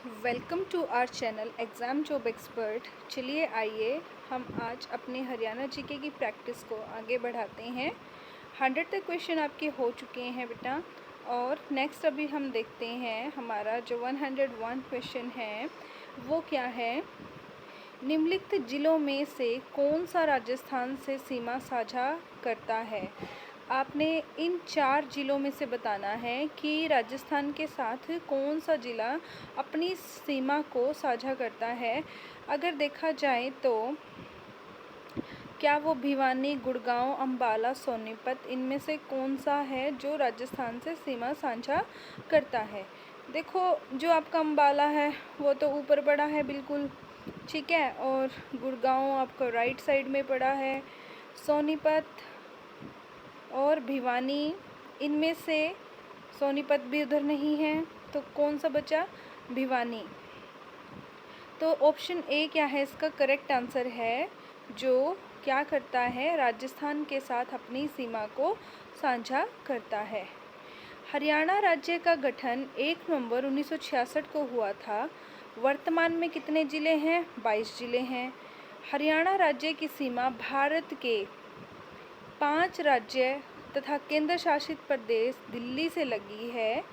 Welcome to our channel exam job expert. चलिए आइए हम आज अपने हरियाणा जीके की प्रैक्टिस को आगे बढ़ाते हैं। 100 तक क्वेश्चन आपके हो चुके हैं बेटा, और नेक्स्ट अभी हम देखते हैं हमारा जो 101 क्वेश्चन है वो क्या है। निम्नलिखित जिलों में से कौन सा राजस्थान से सीमा साझा करता है। आपने इन 4 जिलों में से बताना है कि राजस्थान के साथ कौन सा ज़िला अपनी सीमा को साझा करता है। अगर देखा जाए तो क्या वो भिवानी, गुड़गांव, अंबाला, सोनीपत, इनमें से कौन सा है जो राजस्थान से सीमा साझा करता है। देखो, जो आपका अंबाला है वो तो ऊपर पड़ा है बिल्कुल, ठीक है, और गुड़गांव आपका राइट साइड में पड़ा है। सोनीपत और भिवानी, इनमें से सोनीपत भी उधर नहीं है, तो कौन सा बचा? भिवानी। तो ऑप्शन ए क्या है इसका करेक्ट आंसर है, जो क्या करता है, राजस्थान के साथ अपनी सीमा को साझा करता है। हरियाणा राज्य का गठन 1 नवंबर 1966 को हुआ था। वर्तमान में कितने ज़िले हैं? 22 ज़िले हैं। हरियाणा राज्य की सीमा भारत के 5 राज्य तथा केंद्र शासित प्रदेश दिल्ली से लगी है,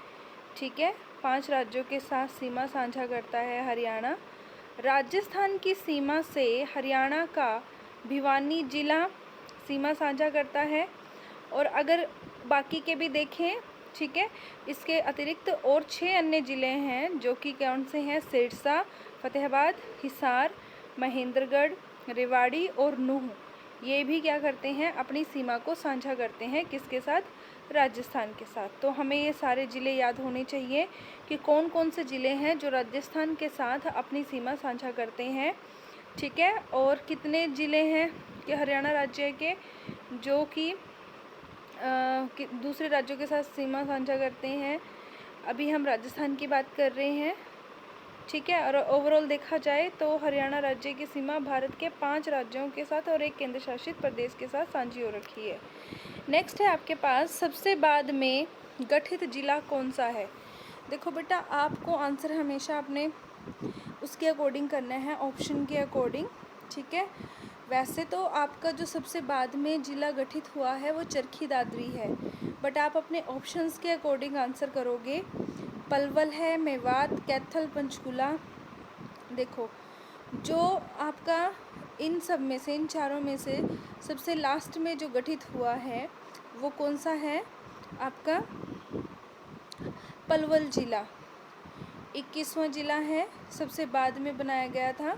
ठीक है। 5 राज्यों के साथ सीमा साझा करता है हरियाणा। राजस्थान की सीमा से हरियाणा का भिवानी जिला सीमा साझा करता है। और अगर बाकी के भी देखें, ठीक है, इसके अतिरिक्त और 6 अन्य ज़िले हैं जो कि कौन से हैं? सिरसा, फतेहाबाद, हिसार, महेंद्रगढ़, रेवाड़ी और नूंह। ये भी क्या करते हैं? अपनी सीमा को साझा करते हैं। किसके साथ? राजस्थान के साथ। तो हमें ये सारे ज़िले याद होने चाहिए कि कौन कौन से ज़िले हैं जो राजस्थान के साथ अपनी सीमा साझा करते हैं, ठीक है। और कितने ज़िले हैं कि हरियाणा राज्य के जो कि दूसरे राज्यों के साथ सीमा साझा करते हैं। अभी हम राजस्थान की बात कर रहे हैं, ठीक है। और ओवरऑल देखा जाए तो हरियाणा राज्य की सीमा भारत के 5 राज्यों के साथ और एक केंद्र शासित प्रदेश के साथ साझी हो रखी है। नेक्स्ट है आपके पास, सबसे बाद में गठित जिला कौन सा है। देखो बेटा, आपको आंसर हमेशा अपने उसके अकॉर्डिंग करना है, ऑप्शन के अकॉर्डिंग, ठीक है। वैसे तो आपका जो सबसे बाद में जिला गठित हुआ है वो चरखी दादरी है, बट आप अपने ऑप्शंस के अकॉर्डिंग आंसर करोगे। पलवल है, मेवात, कैथल, पंचकुला। देखो, जो आपका इन सब में से, इन चारों में से सबसे लास्ट में जो गठित हुआ है वो कौन सा है? आपका पलवल जिला 21वां जिला है, सबसे बाद में बनाया गया था।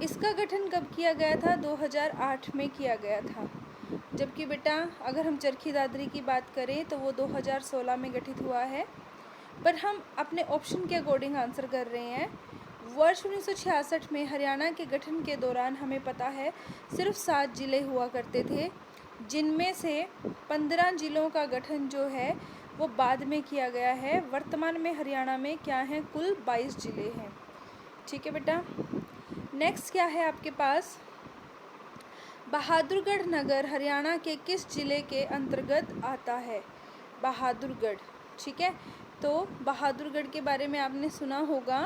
इसका गठन कब किया गया था? 2008 में किया गया था। जबकि बेटा अगर हम चरखी दादरी की बात करें तो वो 2016 में गठित हुआ है। पर हम अपने ऑप्शन के अकॉर्डिंग आंसर कर रहे हैं। वर्ष 1966 में हरियाणा के गठन के दौरान हमें पता है सिर्फ 7 जिले हुआ करते थे, जिनमें से 15 जिलों का गठन जो है वो बाद में किया गया है। वर्तमान में हरियाणा में क्या हैं? कुल 22 जिले हैं, ठीक है बेटा। नेक्स्ट क्या है आपके पास? बहादुरगढ़ नगर हरियाणा के किस जिले के अंतर्गत आता है? बहादुरगढ़, ठीक है। तो बहादुरगढ़ के बारे में आपने सुना होगा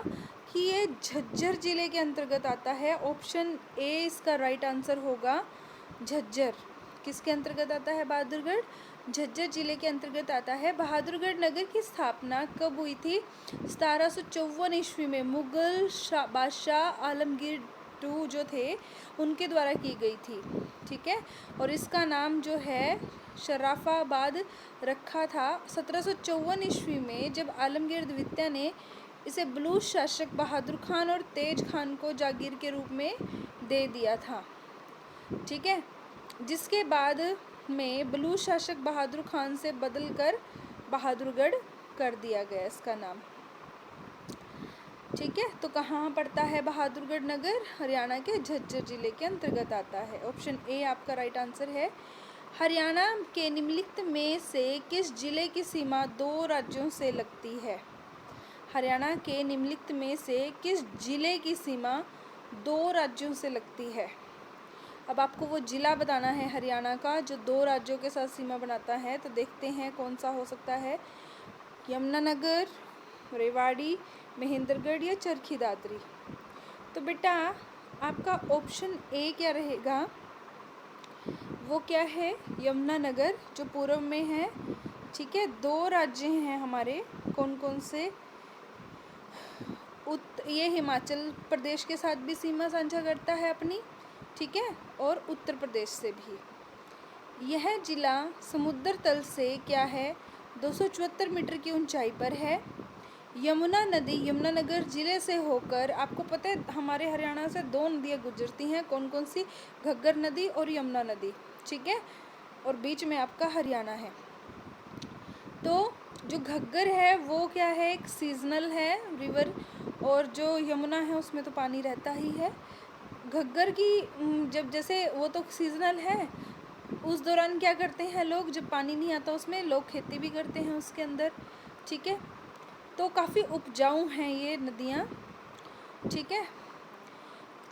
कि ये झज्जर जिले के अंतर्गत आता है। ऑप्शन ए इसका राइट आंसर होगा, झज्जर। किसके अंतर्गत आता है बहादुरगढ़? झज्जर जिले के अंतर्गत आता है। बहादुरगढ़ नगर की स्थापना कब हुई थी? 1754 ईस्वी में मुगल बादशाह आलमगीर II जो थे उनके द्वारा की गई थी, ठीक है। और इसका नाम जो है शराफाबाद रखा था 1754 ईस्वी में, जब आलमगीर द्वितीय ने इसे बलूच शासक बहादुर खान और तेज खान को जागीर के रूप में दे दिया था, ठीक है। जिसके बाद में बलूच शासक बहादुर खान से बदलकर बहादुरगढ़ कर दिया गया इसका नाम, ठीक है। तो कहाँ पड़ता है बहादुरगढ़ नगर? हरियाणा के झज्जर जिले के अंतर्गत आता है। ऑप्शन ए आपका राइट आंसर है। हरियाणा के निम्नलिखित में से किस जिले की सीमा 2 राज्यों से लगती है? हरियाणा के निम्नलिखित में से किस जिले की सीमा 2 राज्यों से लगती है? अब आपको वो जिला बताना है हरियाणा का जो 2 राज्यों के साथ सीमा बनाता है। तो देखते हैं कौन सा हो सकता है। यमुनानगर, रेवाड़ी, महेंद्रगढ़ या चरखी दादरी। तो बेटा आपका ऑप्शन ए क्या रहेगा, वो क्या है, यमुनानगर, जो पूर्व में है। ठीक है, 2 राज्य हैं हमारे, कौन कौन से, ये हिमाचल प्रदेश के साथ भी सीमा साझा करता है अपनी, ठीक है, और उत्तर प्रदेश से भी। यह जिला समुद्र तल से क्या है, 274 मीटर की ऊंचाई पर है। यमुना नदी यमुनानगर जिले से होकर, आपको पता है हमारे हरियाणा से 2 नदियाँ गुजरती हैं, कौन कौन सी, घग्गर नदी और यमुना नदी, ठीक है, और बीच में आपका हरियाणा है। तो जो घग्गर है वो क्या है, एक सीजनल है रिवर, और जो यमुना है उसमें तो पानी रहता ही है। घग्गर की जब जैसे वो तो सीजनल है, उस दौरान क्या करते हैं लोग, जब पानी नहीं आता उसमें लोग खेती भी करते हैं उसके अंदर, ठीक है। तो काफ़ी उपजाऊ हैं ये नदियाँ, ठीक है।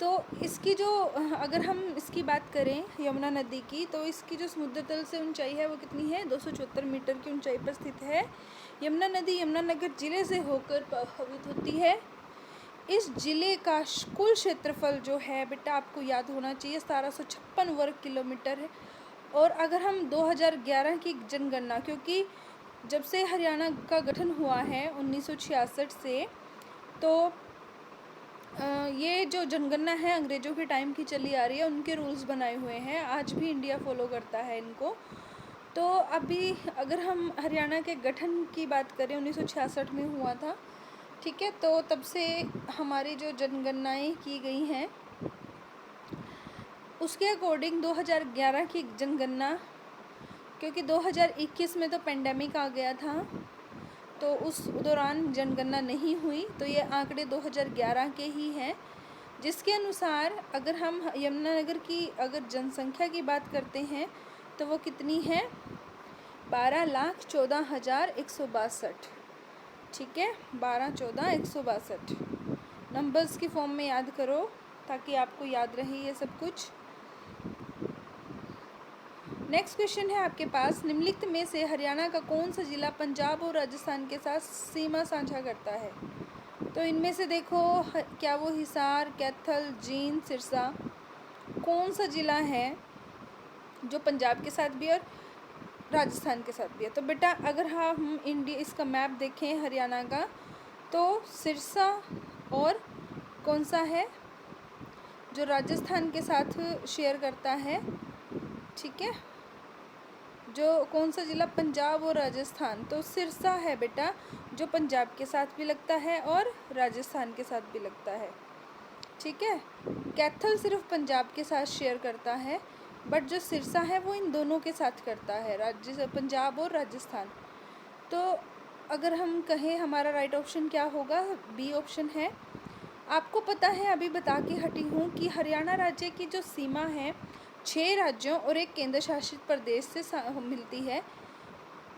तो इसकी जो, अगर हम इसकी बात करें यमुना नदी की, तो इसकी जो समुद्र तल से ऊंचाई है वो कितनी है, 274 मीटर की ऊंचाई पर स्थित है। यमुना नदी यमुनानगर जिले से होकर प्रभावित होती है। इस जिले का कुल क्षेत्रफल जो है बेटा आपको याद होना चाहिए, 1756 वर्ग किलोमीटर है। और अगर हम 2011 की जनगणना, क्योंकि जब से हरियाणा का गठन हुआ है 1966 से, तो ये जो जनगणना है अंग्रेज़ों के टाइम की चली आ रही है, उनके रूल्स बनाए हुए हैं, आज भी इंडिया फॉलो करता है इनको। तो अभी अगर हम हरियाणा के गठन की बात करें, 1966 में हुआ था, ठीक है, तो तब से हमारी जो जनगणनाएं की गई हैं उसके अकॉर्डिंग 2011 की जनगणना, क्योंकि 2021 में तो पेंडेमिक आ गया था, तो उस दौरान जनगणना नहीं हुई, तो ये आंकड़े 2011 के ही हैं, जिसके अनुसार अगर हम यमुनानगर की अगर जनसंख्या की बात करते हैं तो वो कितनी है, 12,14,162, ठीक है, 12,14,162। नंबर्स की फॉर्म में याद करो ताकि आपको याद रहे ये सब कुछ। नेक्स्ट क्वेश्चन है आपके पास, निम्नलिखित में से हरियाणा का कौन सा जिला पंजाब और राजस्थान के साथ सीमा साझा करता है। तो इनमें से देखो, क्या वो हिसार, कैथल, जींद, सिरसा, कौन सा जिला है जो पंजाब के साथ भी और राजस्थान के साथ भी है। तो बेटा अगर हम इंडिया इसका मैप देखें हरियाणा का, तो सिरसा और कौन सा है जो राजस्थान के साथ शेयर करता है, ठीक है, जो कौन सा ज़िला, पंजाब और राजस्थान, तो सिरसा है बेटा, जो पंजाब के साथ भी लगता है और राजस्थान के साथ भी लगता है, ठीक है। कैथल सिर्फ पंजाब के साथ शेयर करता है, बट जो सिरसा है वो इन दोनों के साथ करता है, पंजाब और राजस्थान। तो अगर हम कहें हमारा राइट ऑप्शन क्या होगा, बी ऑप्शन है। आपको पता है, अभी बता के हटी हूँ कि हरियाणा राज्य की जो सीमा है 6 राज्यों और एक केंद्र शासित प्रदेश से मिलती है,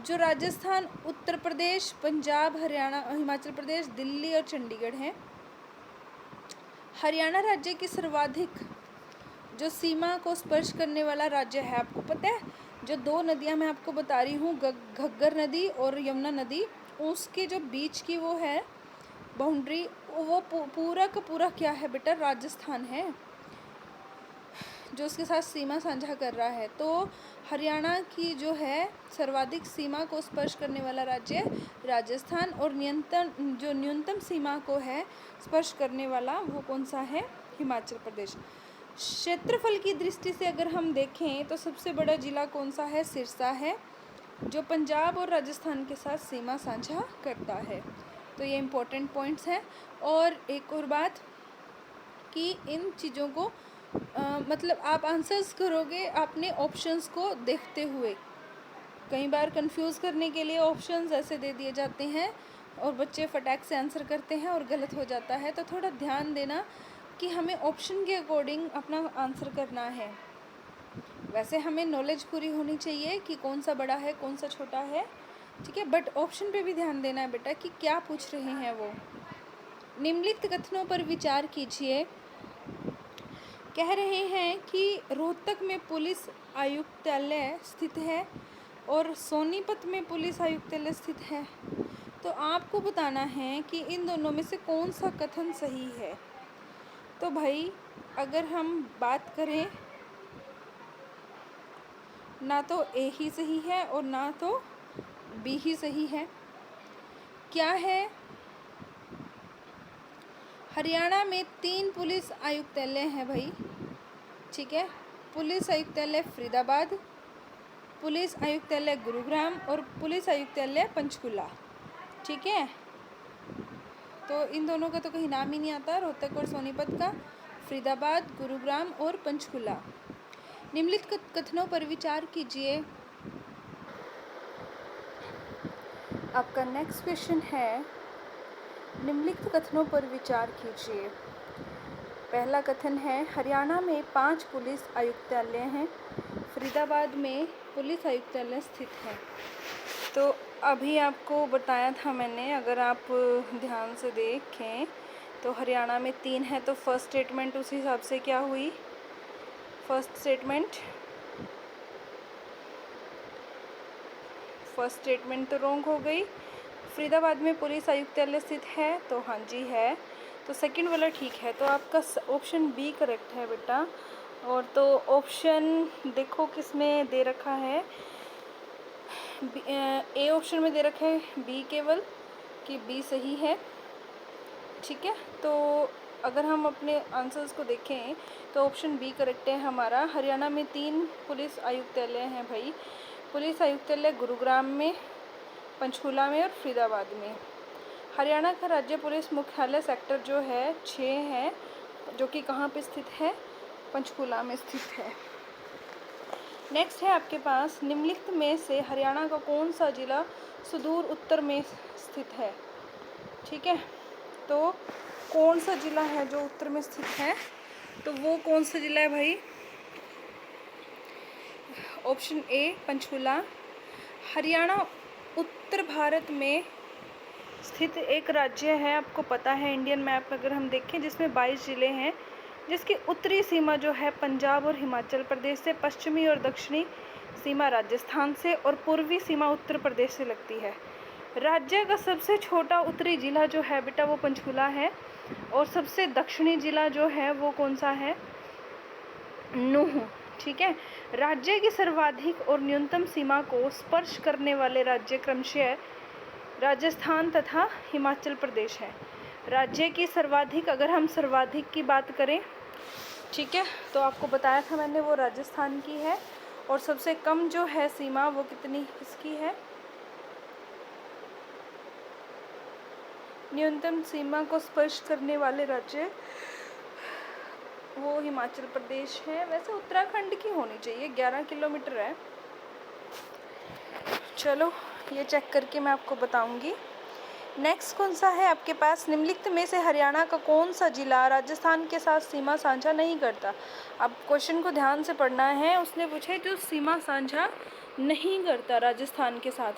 जो राजस्थान, उत्तर प्रदेश, पंजाब, हरियाणा, हिमाचल प्रदेश, दिल्ली और चंडीगढ़ हैं। हरियाणा राज्य की सर्वाधिक जो सीमा को स्पर्श करने वाला राज्य है, आपको पता है, जो 2 नदियां मैं आपको बता रही हूँ, घग्गर नदी और यमुना नदी, उसके जो बीच की वो है बाउंड्री, वो पूरा का पूरा क्या है बेटा, राजस्थान है जो उसके साथ सीमा साझा कर रहा है। तो हरियाणा की जो है सर्वाधिक सीमा को स्पर्श करने वाला राज्य राजस्थान, और न्यूनतम सीमा को है स्पर्श करने वाला वो कौन सा है, हिमाचल प्रदेश। क्षेत्रफल की दृष्टि से अगर हम देखें तो सबसे बड़ा जिला कौन सा है, सिरसा है, जो पंजाब और राजस्थान के साथ सीमा साझा करता है। तो ये इम्पोर्टेंट पॉइंट्स हैं। और एक और बात कि इन चीज़ों को मतलब आप आंसर्स करोगे अपने ऑप्शंस को देखते हुए, कई बार कंफ्यूज करने के लिए ऑप्शंस ऐसे दे दिए जाते हैं और बच्चे फटाक से आंसर करते हैं और गलत हो जाता है। तो थोड़ा ध्यान देना कि हमें ऑप्शन के अकॉर्डिंग अपना आंसर करना है। वैसे हमें नॉलेज पूरी होनी चाहिए कि कौन सा बड़ा है कौन सा छोटा है, ठीक है, बट ऑप्शन पे भी ध्यान देना है बेटा कि क्या पूछ रहे हैं वो। निम्नलिखित कथनों पर विचार कीजिए। कह रहे हैं कि रोहतक में पुलिस आयुक्तालय स्थित है और सोनीपत में पुलिस आयुक्तालय स्थित है। तो आपको बताना है कि इन दोनों में से कौन सा कथन सही है। तो भाई अगर हम बात करें, ना तो ए ही सही है और ना तो बी ही सही है। क्या है? हरियाणा में 3 पुलिस आयुक्तालय हैं भाई, ठीक है। पुलिस आयुक्तालय फरीदाबाद, पुलिस आयुक्तालय गुरुग्राम और पुलिस आयुक्तालय पंचकुला, ठीक है। तो इन दोनों का तो कहीं नाम ही नहीं आता, रोहतक और सोनीपत का, फरीदाबाद, गुरुग्राम और पंचकुला। निम्नलिखित कथनों पर विचार कीजिए। आपका नेक्स्ट क्वेश्चन है, निम्नलिखित कथनों पर विचार कीजिए। पहला कथन है, हरियाणा में 5 पुलिस आयुक्तालय हैं, फरीदाबाद में पुलिस आयुक्तालय स्थित है। तो अभी आपको बताया था मैंने, अगर आप ध्यान से देखें तो हरियाणा में 3 है, तो फर्स्ट स्टेटमेंट उस हिसाब से क्या हुई? फर्स्ट स्टेटमेंट तो रॉन्ग हो गई। फरीदाबाद में पुलिस आयुक्तालय स्थित है, तो हाँ जी है। तो सेकंड वाला ठीक है, तो आपका ऑप्शन बी करेक्ट है बेटा। और तो ऑप्शन देखो किस में दे रखा है, ए ऑप्शन में दे रखा है बी केवल, कि बी सही है, ठीक है। तो अगर हम अपने आंसर्स को देखें तो ऑप्शन बी करेक्ट है हमारा। हरियाणा में 3 पुलिस आयुक्तालय हैं भाई, पुलिस आयुक्तालय गुरुग्राम में, पंचकुला में और फरीदाबाद में। हरियाणा का राज्य पुलिस मुख्यालय सेक्टर जो है 6 है, जो कि कहाँ पे स्थित है? पंचकुला में स्थित है। नेक्स्ट है आपके पास, निम्नलिखित में से हरियाणा का कौन सा जिला सुदूर उत्तर में स्थित है, ठीक है। तो कौन सा जिला है जो उत्तर में स्थित है? तो वो कौन सा जिला है भाई? Option A Panchkula. हरियाणा उत्तर भारत में स्थित एक राज्य है, आपको पता है इंडियन मैप अगर हम देखें, जिसमें 22 ज़िले हैं, जिसकी उत्तरी सीमा जो है पंजाब और हिमाचल प्रदेश से, पश्चिमी और दक्षिणी सीमा राजस्थान से और पूर्वी सीमा उत्तर प्रदेश से लगती है। राज्य का सबसे छोटा उत्तरी जिला जो है बेटा वो पंचकुला है, और सबसे दक्षिणी जिला जो है वो कौन सा है? नूह, ठीक है। राज्य की सर्वाधिक और न्यूनतम सीमा को स्पर्श करने वाले राज्य क्रमशः राजस्थान तथा हिमाचल प्रदेश है। राज्य की सर्वाधिक, अगर हम सर्वाधिक की बात करें, ठीक है, तो आपको बताया था मैंने वो राजस्थान की है, और सबसे कम जो है सीमा वो किसकी है? न्यूनतम सीमा को स्पर्श करने वाले राज्य वो हिमाचल प्रदेश है। वैसे उत्तराखंड की होनी चाहिए, 11 किलोमीटर है। चलो ये चेक करके मैं आपको बताऊंगी। नेक्स्ट कौन सा है आपके पास, निम्नलिखित में से हरियाणा का कौन सा जिला राजस्थान के साथ सीमा साझा नहीं करता? अब क्वेश्चन को ध्यान से पढ़ना है, उसने पूछा है जो सीमा साझा नहीं करता राजस्थान के साथ।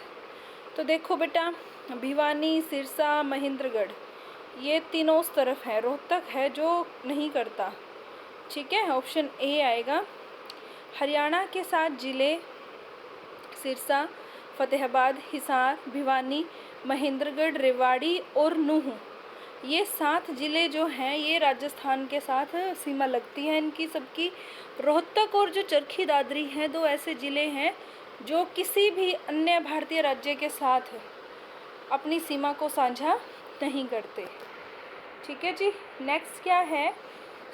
तो देखो बेटा, भिवानी, सिरसा, महेंद्रगढ़, ये तीनों उस तरफ है, रोहतक है जो नहीं करता, ठीक है। ऑप्शन ए आएगा। हरियाणा के 7 जिले सिरसा, फतेहाबाद, हिसार, भिवानी, महेंद्रगढ़, रेवाड़ी और नूह, ये 7 ज़िले जो हैं ये राजस्थान के साथ सीमा लगती है इनकी सबकी। रोहतक और जो चरखी दादरी हैं, 2 ऐसे ज़िले हैं जो किसी भी अन्य भारतीय राज्य के साथ अपनी सीमा को साझा नहीं करते, ठीक है जी। नेक्स्ट क्या है,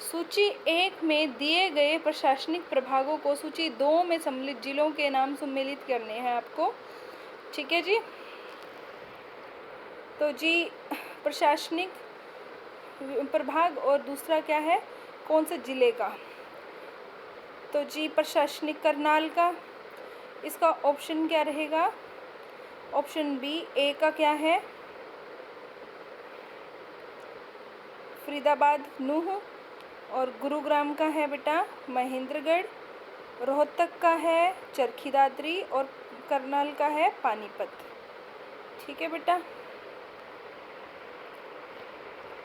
सूची 1 में दिए गए प्रशासनिक प्रभागों को सूची 2 में सम्मिलित जिलों के नाम सम्मिलित करने हैं आपको, ठीक है जी। तो जी प्रशासनिक प्रभाग और दूसरा क्या है, कौन से जिले का? तो जी प्रशासनिक करनाल का। इसका ऑप्शन क्या रहेगा? Option B. ए का क्या है? फरीदाबाद, नूह, और गुरुग्राम का है बेटा महेंद्रगढ़, रोहतक का है चरखी दादरी और करनाल का है पानीपत, ठीक है बेटा।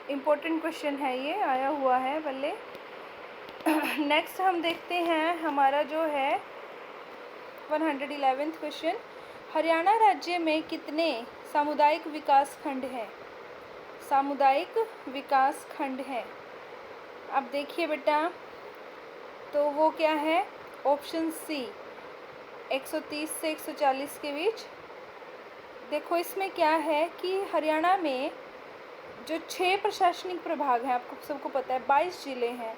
इम्पोर्टेंट क्वेश्चन है ये, आया हुआ है पहले। नेक्स्ट हम देखते हैं हमारा जो है 111वां क्वेश्चन, हरियाणा राज्य में कितने सामुदायिक विकास खंड है, सामुदायिक विकास खंड है। अब देखिए बेटा, तो वो क्या है? ऑप्शन सी, 130 से 140 के बीच। देखो इसमें क्या है कि हरियाणा में जो 6 प्रशासनिक प्रभाग हैं, आपको सबको पता है, 22 जिले हैं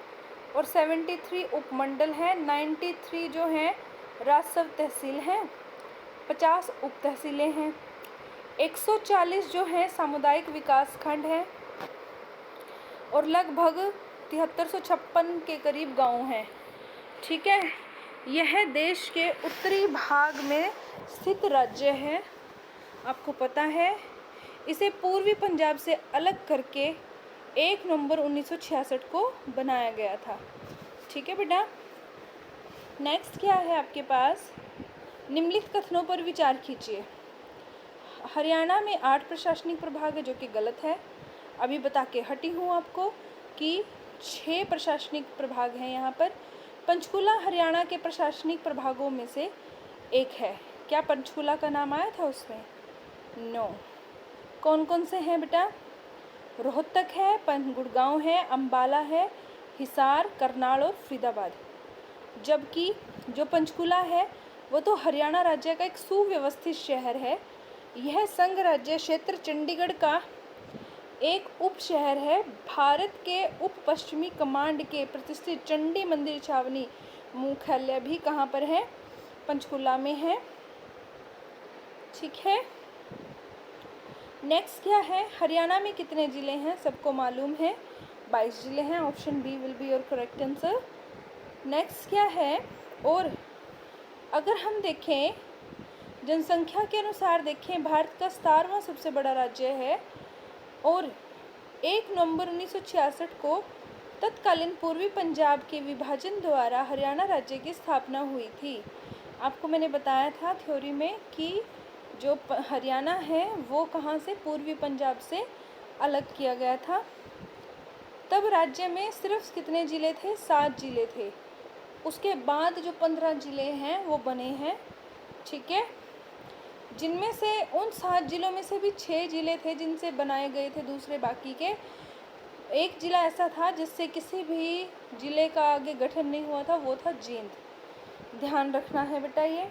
और 73 उपमंडल हैं, 93 जो हैं राजस्व तहसील हैं, 50 उप तहसीलें हैं, 140 जो हैं सामुदायिक विकास खंड हैं और लगभग 7356 के करीब गांव हैं। ठीक है, यह देश के उत्तरी भाग में स्थित राज्य है। आपको पता है इसे पूर्वी पंजाब से अलग करके 1 नवंबर 1966 को बनाया गया था। ठीक है बेटा, नेक्स्ट क्या है आपके पास? निम्नलिखित कथनों पर विचार कीजिए। हरियाणा में 8 प्रशासनिक प्रभाग है, जो कि गलत है। अभी बता के हटी हूँ आपको कि 6 प्रशासनिक प्रभाग हैं यहाँ पर। पंचकुला हरियाणा के प्रशासनिक प्रभागों में से एक है। क्या पंचकुला का नाम आया था उसमें? नो। कौन कौन से हैं बेटा? रोहतक है, गुड़गांव है, अंबाला है, हिसार, करनाल और फरीदाबाद। जबकि जो पंचकुला है वो तो हरियाणा राज्य का एक सुव्यवस्थित शहर है। यह संघ राज्य क्षेत्र चंडीगढ़ का एक उप शहर है। भारत के उप पश्चिमी कमांड के प्रतिष्ठित चंडी मंदिर छावनी मुख्यालय भी कहाँ पर है? पंचकुला में है। ठीक है, नेक्स्ट क्या है? हरियाणा में कितने ज़िले हैं? सबको मालूम है, 22 ज़िले हैं। Option B will be your correct answer. Next क्या है? और अगर हम देखें जनसंख्या के अनुसार देखें, भारत का 17वां सबसे बड़ा राज्य है और 1 नवंबर 1966 को तत्कालीन पूर्वी पंजाब के विभाजन द्वारा हरियाणा राज्य की स्थापना हुई थी। आपको मैंने बताया था थ्योरी में कि जो हरियाणा है वो कहाँ से? पूर्वी पंजाब से अलग किया गया था। तब राज्य में सिर्फ कितने ज़िले थे? 7 ज़िले थे। उसके बाद जो 15 ज़िले हैं वो बने हैं। ठीक है, जिनमें से उन 7 ज़िलों में से भी 6 ज़िले थे जिनसे बनाए गए थे दूसरे बाकी के। एक ज़िला ऐसा था जिससे किसी भी ज़िले का आगे गठन नहीं हुआ था, वो था जींद। ध्यान रखना है बेटा ये।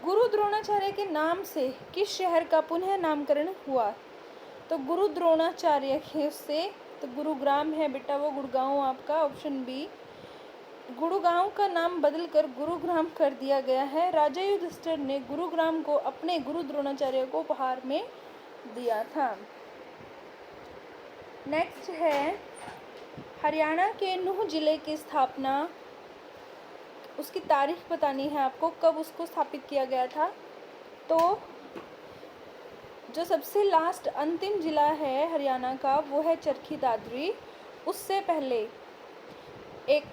गुरु द्रोणाचार्य के नाम से किस शहर का पुनः नामकरण हुआ? तो गुरु द्रोणाचार्य के उससे तो गुरुग्राम है बेटा, वो गुड़गांव आपका। ऑप्शन बी, गुड़गांव का नाम बदलकर गुरुग्राम कर दिया गया है। राजा युधिष्ठिर ने गुरुग्राम को अपने गुरु द्रोणाचार्य को उपहार में दिया था। नेक्स्ट है हरियाणा के नूह जिले की स्थापना, उसकी तारीख बतानी है आपको, कब उसको स्थापित किया गया था। तो जो सबसे लास्ट अंतिम ज़िला है हरियाणा का वो है चरखी दादरी। उससे पहले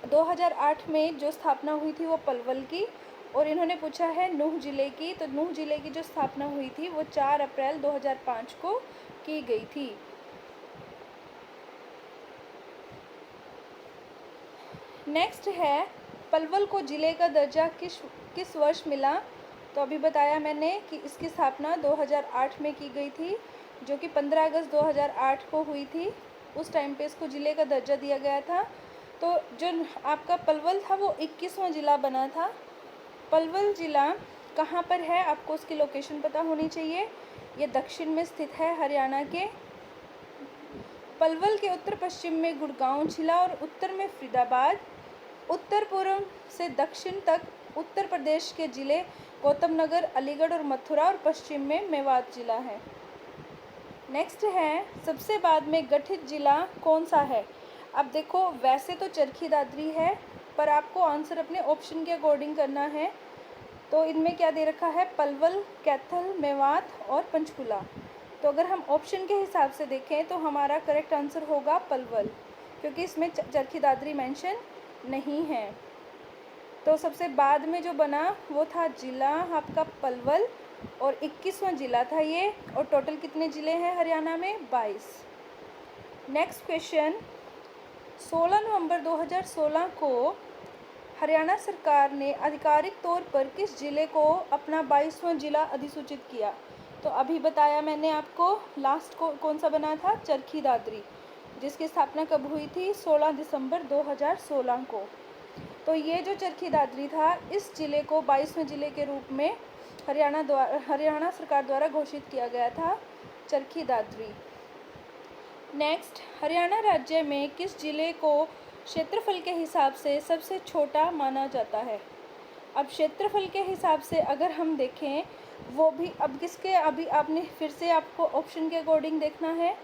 2008 में जो स्थापना हुई थी वो पलवल की। और इन्होंने पूछा है नूह जिले की, तो नूह जिले की जो स्थापना हुई थी वो 4 अप्रैल 2005 को की गई थी। नेक्स्ट है पलवल को जिले का दर्जा किस वर्ष मिला? तो अभी बताया मैंने कि इसकी स्थापना 2008 में की गई थी, जो कि 15 अगस्त 2008 को हुई थी। उस टाइम पे इसको ज़िले का दर्जा दिया गया था। तो जो आपका पलवल था वो 21वां ज़िला बना था। पलवल ज़िला कहाँ पर है? आपको उसकी लोकेशन पता होनी चाहिए। ये दक्षिण में स्थित है हरियाणा के। पलवल के उत्तर पश्चिम में गुड़गांव जिला और उत्तर में फरीदाबाद। उत्तर पूर्व से दक्षिण तक उत्तर प्रदेश के ज़िले गौतम नगर, अलीगढ़ और मथुरा, और पश्चिम में मेवात जिला है। नेक्स्ट है सबसे बाद में गठित जिला कौन सा है? अब देखो वैसे तो चरखी दादरी है, पर आपको आंसर अपने ऑप्शन के अकॉर्डिंग करना है। तो इनमें क्या दे रखा है? पलवल, कैथल, मेवात और पंचकुला। तो अगर हम ऑप्शन के हिसाब से देखें तो हमारा करेक्ट आंसर होगा पलवल, क्योंकि इसमें चरखी दादरी मेंशन नहीं है। तो सबसे बाद में जो बना वो था जिला आपका पलवल और 21वां जिला था ये। और टोटल कितने ज़िले हैं हरियाणा में? 22। नेक्स्ट क्वेश्चन, 16 नवंबर 2016 को हरियाणा सरकार ने आधिकारिक तौर पर किस ज़िले को अपना 22वां जिला अधिसूचित किया? तो तो अभी बताया मैंने आपको, लास्ट को कौन सा बना था, चरखी दादरी, जिसकी स्थापना कब हुई थी, 16 दिसंबर 2016 को। तो ये जो चरखी दादरी था, इस ज़िले को 22वें ज़िले के रूप में हरियाणा सरकार द्वारा घोषित किया गया था, चरखी दादरी। नेक्स्ट, हरियाणा राज्य में किस ज़िले को क्षेत्रफल के हिसाब से सबसे छोटा माना जाता है। अब क्षेत्रफल के हिसाब से अगर हम देखें, वो भी अब किसके, अभी आपने फिर से आपको ऑप्शन के अकॉर्डिंग देखना है।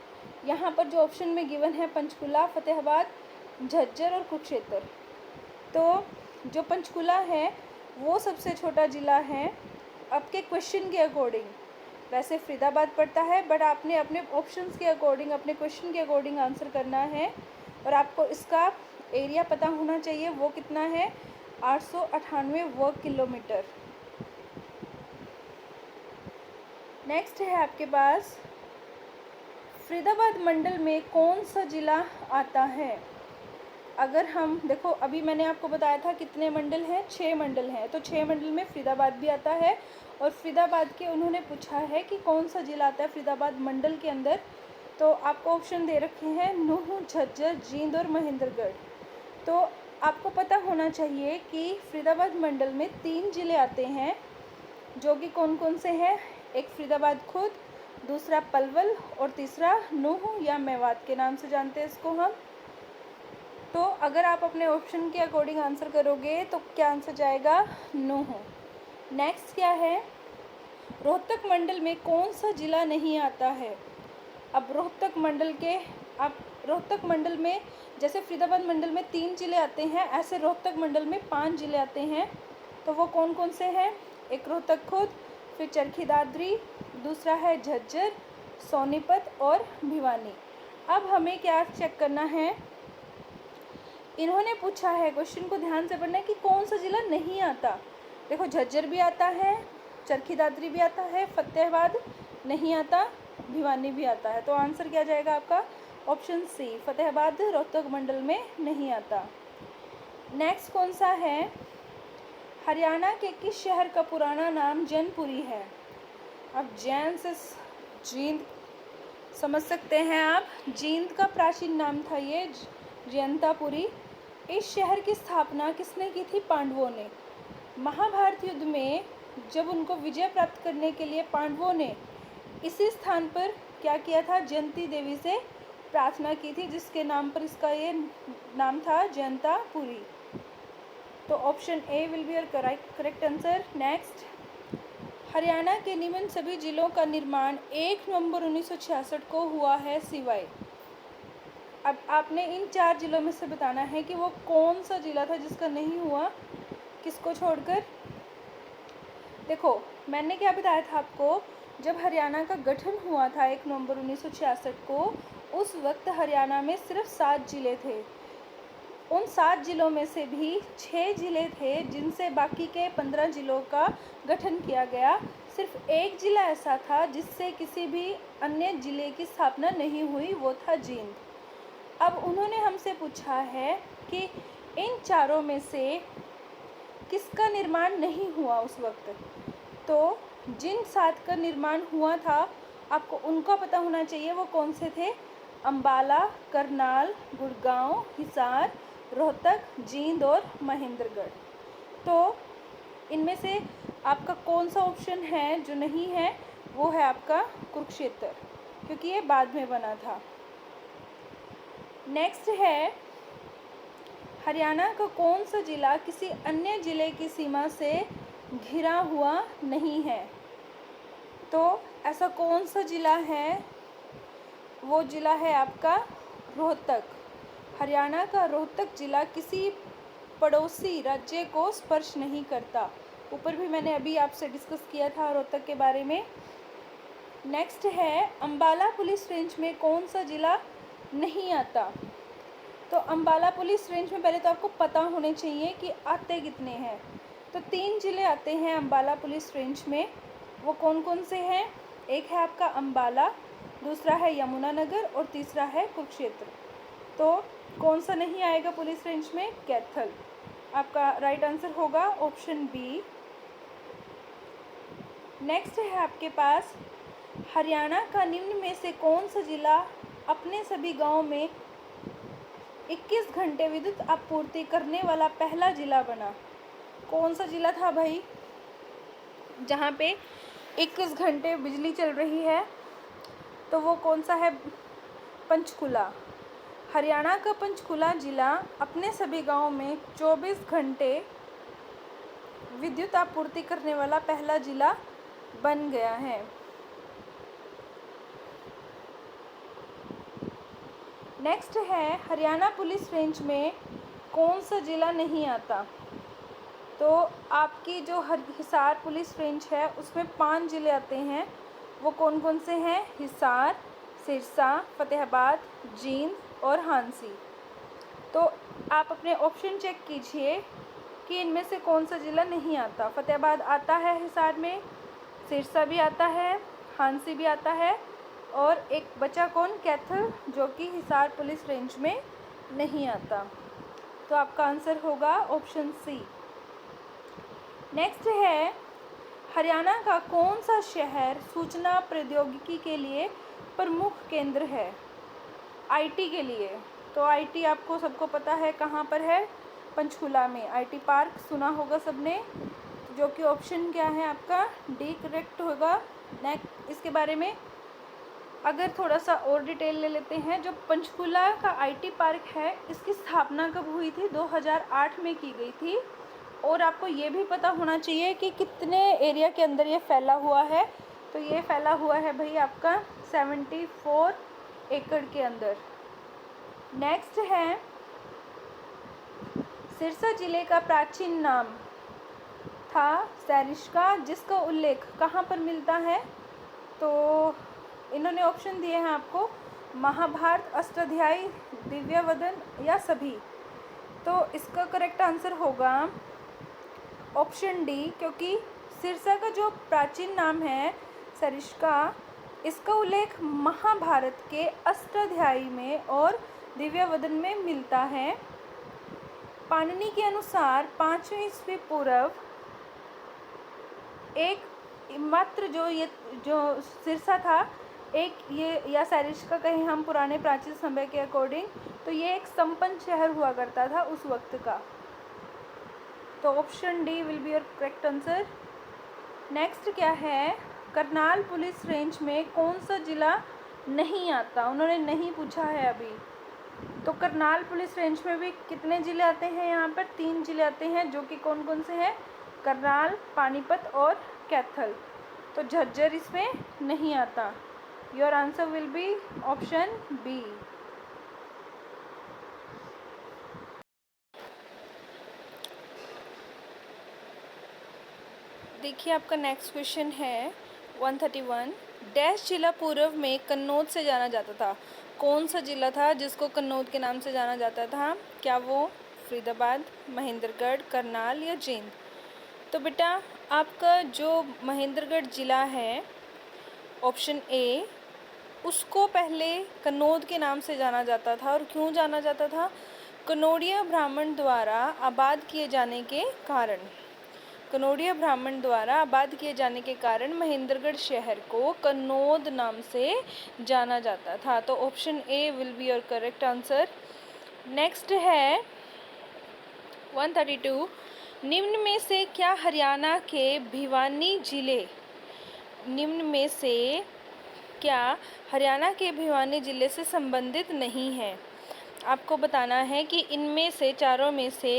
यहाँ पर जो ऑप्शन में गिवन है, पंचकुला, फतेहाबाद, झज्जर और कुरुक्षेत्र। तो जो पंचकुला है वो सबसे छोटा ज़िला है आपके क्वेश्चन के अकॉर्डिंग। वैसे फरीदाबाद पड़ता है, बट आपने अपने ऑप्शंस के अकॉर्डिंग, अपने क्वेश्चन के अकॉर्डिंग आंसर करना है। और आपको इसका एरिया पता होना चाहिए, वो कितना है, 898 वर्ग किलोमीटर। नेक्स्ट है आपके पास, फरीदाबाद मंडल में कौन सा ज़िला आता है। अगर हम देखो, अभी मैंने आपको बताया था कितने मंडल हैं, 6 मंडल हैं। तो 6 मंडल में फरीदाबाद भी आता है। और फरीदाबाद के उन्होंने पूछा है कि कौन सा ज़िला आता है फरीदाबाद मंडल के अंदर। तो आपको ऑप्शन दे रखे हैं, नूंह, झज्जर, जींद और महेंद्रगढ़। तो आपको पता होना चाहिए कि फरीदाबाद मंडल में 3 ज़िले आते हैं, जो कि कौन कौन से हैं। एक फरीदाबाद खुद, दूसरा पलवल और तीसरा नूंह या मेवात के नाम से जानते हैं इसको हम। तो अगर आप अपने ऑप्शन के अकॉर्डिंग आंसर करोगे तो क्या आंसर जाएगा, नूंह। नेक्स्ट क्या है, रोहतक मंडल में कौन सा ज़िला नहीं आता है। अब रोहतक मंडल में जैसे फरीदाबाद मंडल में 3 ज़िले आते हैं, ऐसे रोहतक मंडल में 5 ज़िले आते हैं। तो वो कौन कौन से हैं, एक रोहतक खुद, फिर चरखी दादरी, दूसरा है झज्जर, सोनीपत और भिवानी। अब हमें क्या चेक करना है, इन्होंने पूछा है, क्वेश्चन को ध्यान से पढ़ना है कि कौन सा ज़िला नहीं आता। देखो, झज्जर भी आता है, चरखी दादरी भी आता है, फतेहाबाद नहीं आता, भिवानी भी आता है। तो आंसर क्या जाएगा आपका, ऑप्शन सी, फतेहाबाद रोहतक मंडल में नहीं आता। नेक्स्ट कौन सा है, हरियाणा के किस शहर का पुराना नाम जैनपुरी है। अब जैन से जींद समझ सकते हैं आप, जींद का प्राचीन नाम था ये जयंतापुरी। इस शहर की स्थापना किसने की थी, पांडवों ने। महाभारत युद्ध में जब उनको विजय प्राप्त करने के लिए पांडवों ने इसी स्थान पर क्या किया था, जयंती देवी से प्रार्थना की थी, जिसके नाम पर इसका ये नाम था, जयंतापुरी। तो option A will be your correct answer. Next, Haryana के निम्न सभी जिलों का निर्माण 1 नवंबर 1966 को हुआ है सिवाय। अब आपने इन 4 जिलों में से बताना है कि वो कौन सा ज़िला था जिसका नहीं हुआ, किसको छोड़कर। देखो, मैंने क्या बताया था आपको, जब हरियाणा का गठन हुआ था 1 नवंबर 1966 को, उस वक्त हरियाणा में सिर्फ 7 ज़िले थे। उन 7 ज़िलों में से भी 6 ज़िले थे जिनसे बाकी के 15 ज़िलों का गठन किया गया। सिर्फ एक ज़िला ऐसा था जिससे किसी भी अन्य ज़िले की स्थापना नहीं हुई, वो था जींद। अब उन्होंने हमसे पूछा है कि इन चारों में से किसका निर्माण नहीं हुआ उस वक्त। तो जिन 7 का निर्माण हुआ था, आपको उनका पता होना चाहिए, वो कौन से थे, अम्बाला, करनाल, गुड़गांव, हिसार, रोहतक, जींद और महेंद्रगढ़। तो इनमें से आपका कौन सा ऑप्शन है जो नहीं है, वो है आपका कुरुक्षेत्र, क्योंकि ये बाद में बना था। नेक्स्ट है, हरियाणा का कौन सा ज़िला किसी अन्य ज़िले की सीमा से घिरा हुआ नहीं है। तो ऐसा कौन सा ज़िला है, वो ज़िला है आपका रोहतक। हरियाणा का रोहतक ज़िला किसी पड़ोसी राज्य को स्पर्श नहीं करता। ऊपर भी मैंने अभी आपसे डिस्कस किया था रोहतक के बारे में। नेक्स्ट है, अम्बाला पुलिस रेंज में कौन सा ज़िला नहीं आता। तो अम्बाला पुलिस रेंज में पहले तो आपको पता होने चाहिए कि आते कितने हैं। तो 3 ज़िले आते हैं अम्बाला पुलिस रेंज में, वो कौन कौन से हैं, एक है आपका अम्बाला, दूसरा है यमुनानगर और तीसरा है कुरुक्षेत्र। तो कौन सा नहीं आएगा पुलिस रेंज में, कैथल। आपका राइट आंसर होगा ऑप्शन बी। नेक्स्ट है आपके पास, हरियाणा का निम्न में से कौन सा जिला अपने सभी गांव में 21 घंटे विद्युत आपूर्ति करने वाला पहला जिला बना? कौन सा जिला था भाई जहाँ पे 21 घंटे बिजली चल रही है? तो वो कौन सा है? पंचकुला। हरियाणा का पंचकुला जिला अपने सभी गांवों में 24 घंटे विद्युत आपूर्ति करने वाला पहला जिला बन गया है। नेक्स्ट है, हरियाणा पुलिस रेंज में कौन सा जिला नहीं आता? तो आपकी जो हिसार पुलिस रेंज है उसमें 5 जिले आते हैं। वो कौन कौन से हैं? हिसार, सिरसा, फतेहाबाद, जींद और हांसी। तो आप अपने ऑप्शन चेक कीजिए कि इनमें से कौन सा ज़िला नहीं आता। फतेहाबाद आता है हिसार में, सिरसा भी आता है, हांसी भी आता है, और एक बचा कौन? कैथल, जो कि हिसार पुलिस रेंज में नहीं आता। तो आपका आंसर होगा ऑप्शन सी। नेक्स्ट है, हरियाणा का कौन सा शहर सूचना प्रौद्योगिकी के लिए प्रमुख केंद्र है? आईटी के लिए। तो आईटी आपको सबको पता है कहाँ पर है? पंचकुला में। आईटी पार्क सुना होगा सबने, जो कि ऑप्शन क्या है आपका? डी करेक्ट होगा। नेक्स्ट इसके बारे में अगर थोड़ा सा और डिटेल ले लेते हैं, जो पंचकुला का आईटी पार्क है इसकी स्थापना कब हुई थी? 2008 में की गई थी। और आपको ये भी पता होना चाहिए कि कितने एरिया के अंदर ये फैला हुआ है। तो ये फैला हुआ है भाई आपका 74 एकड़ के अंदर। नेक्स्ट है, सिरसा जिले का प्राचीन नाम था सरिस्का, जिसका उल्लेख कहाँ पर मिलता है? तो इन्होंने ऑप्शन दिए हैं आपको, महाभारत, अष्टाध्यायी, दिव्यवदन या सभी। तो इसका करेक्ट आंसर होगा ऑप्शन डी, क्योंकि सिरसा का जो प्राचीन नाम है सरिस्का, इसका उल्लेख महाभारत के अष्टाध्यायी में और दिव्यवदन में मिलता है। पाणिनि के अनुसार 5वीं ईस्वी पूर्व एक मात्र जो सिरसा था, एक ये या सरिस्का कहें हम पुराने प्राचीन समय के अकॉर्डिंग, तो ये एक संपन्न शहर हुआ करता था उस वक्त का। तो option D will be your correct answer. Next क्या है, करनाल पुलिस रेंज में कौन सा जिला नहीं आता? उन्होंने नहीं पूछा है अभी। तो करनाल पुलिस रेंज में भी कितने ज़िले आते हैं? यहाँ पर 3 ज़िले आते हैं, जो कि कौन कौन से हैं? करनाल, पानीपत और कैथल। तो झज्जर इसमें नहीं आता। Your answer will be option B. देखिए आपका नेक्स्ट क्वेश्चन है 131। डैश जिला पूर्व में कन्नौज से जाना जाता था? कौन सा जिला था जिसको कन्नौज के नाम से जाना जाता था? क्या वो फरीदाबाद, महेंद्रगढ़, करनाल या जींद? तो बेटा आपका जो महेंद्रगढ़ ज़िला है ऑप्शन ए, उसको पहले कन्नौज के नाम से जाना जाता था। और क्यों जाना जाता था? कन्नौड़िया ब्राह्मण द्वारा आबाद किए जाने के कारण। कन्नौड़िया ब्राह्मण द्वारा आबाद किए जाने के कारण महेंद्रगढ़ शहर को कन्नौद नाम से जाना जाता था। तो option A will be your correct answer. Next है 132। निम्न में से क्या हरियाणा के भिवानी जिले निम्न में से क्या हरियाणा के भिवानी जिले से संबंधित नहीं है? आपको बताना है कि इनमें से चारों में से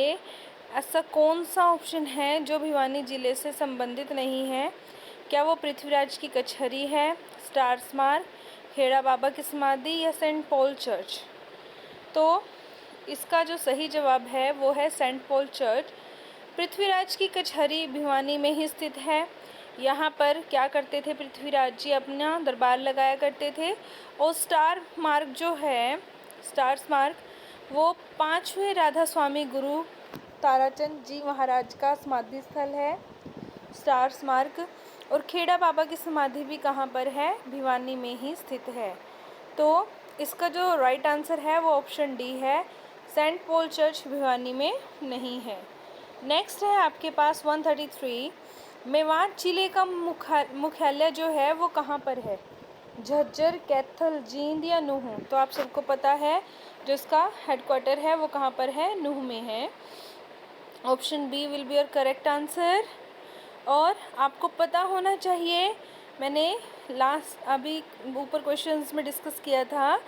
ऐसा कौन सा ऑप्शन है जो भिवानी ज़िले से संबंधित नहीं है? क्या वो पृथ्वीराज की कचहरी है, स्टार स्मारक, खेड़ा बाबा की समाधि या सेंट पॉल चर्च? तो इसका जो सही जवाब है वो है सेंट पॉल चर्च। पृथ्वीराज की कचहरी भिवानी में ही स्थित है। यहाँ पर क्या करते थे पृथ्वीराज जी? अपना दरबार लगाया करते थे। और स्टार मार्ग जो है, स्टार स्मारक, वो 5वें राधा स्वामी गुरु ताराचंद जी महाराज का समाधि स्थल है स्टार स्मारक। और खेड़ा बाबा की समाधि भी कहाँ पर है? भिवानी में ही स्थित है। तो इसका जो राइट आंसर है वो ऑप्शन डी है, सेंट पॉल चर्च भिवानी में नहीं है। नेक्स्ट है आपके पास 133। मेवात जिले का मुख्यालय जो है वो कहाँ पर है? झज्जर, कैथल, जींद या नूंह? तो आप सबको पता है जो इसका हेडक्वार्टर है वो कहाँ पर है? नूंह में है। Option B will be your correct answer. और आपको पता होना चाहिए, मैंने अभी ऊपर क्वेश्चंस में डिस्कस किया था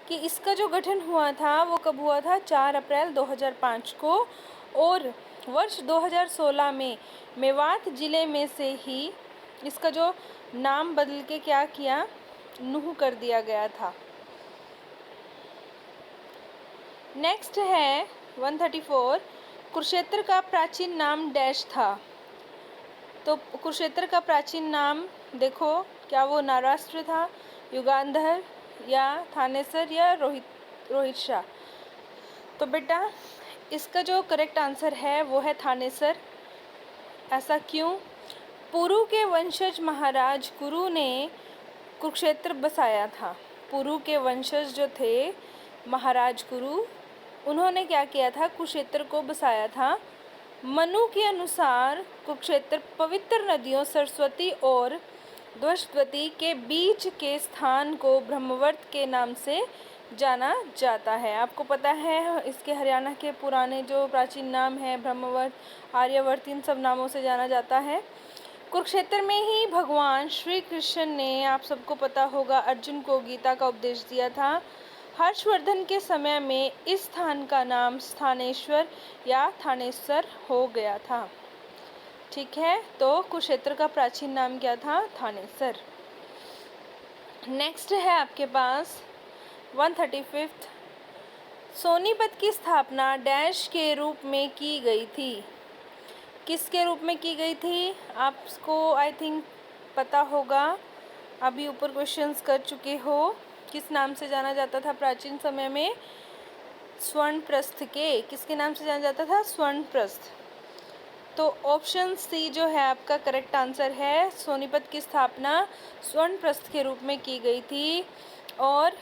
कि इसका जो गठन हुआ था वो कब हुआ था? 4 अप्रैल 2005 को। और वर्ष 2016 में मेवात ज़िले में से ही इसका जो नाम बदल के क्या किया? नूंह कर दिया गया था। नेक्स्ट है 134, कुरुक्षेत्र का प्राचीन नाम डैश था? तो कुरुक्षेत्र का प्राचीन नाम देखो, क्या वो नाराष्ट्र था, युगांधर या थानेसर या रोहित शाह? तो बेटा इसका जो करेक्ट आंसर है वो है थानेसर। ऐसा क्यों? पुरु के वंशज महाराज कुरु ने कुरुक्षेत्र बसाया था। पुरु के वंशज जो थे महाराज कुरु, उन्होंने क्या किया था? कुरुक्षेत्र को बसाया था। मनु के अनुसार कुरुक्षेत्र पवित्र नदियों सरस्वती और द्वष्टवती के बीच के स्थान को ब्रह्मवर्त के नाम से जाना जाता है। आपको पता है इसके हरियाणा के पुराने जो प्राचीन नाम है ब्रह्मवर्त, आर्यवर्त, इन सब नामों से जाना जाता है। कुरुक्षेत्र में ही भगवान श्री कृष्ण ने, आप सबको पता होगा, अर्जुन को गीता का उपदेश दिया था। हर्षवर्धन के समय में इस स्थान का नाम स्थानेश्वर या थानेश्वर हो गया था। ठीक है, तो कुरुक्षेत्र का प्राचीन नाम क्या था? थानेसर। नेक्स्ट है आपके पास 135, सोनीपत की स्थापना डैश के रूप में की गई थी? किसके रूप में की गई थी? आपको आई थिंक पता होगा, अभी ऊपर क्वेश्चंस कर चुके हो। किस नाम से जाना जाता था प्राचीन समय में? स्वर्णप्रस्थ के। किसके नाम से जाना जाता था? स्वर्णप्रस्थ। तो ऑप्शन सी जो है आपका करेक्ट आंसर है। सोनीपत की स्थापना स्वर्णप्रस्थ के रूप में की गई थी। और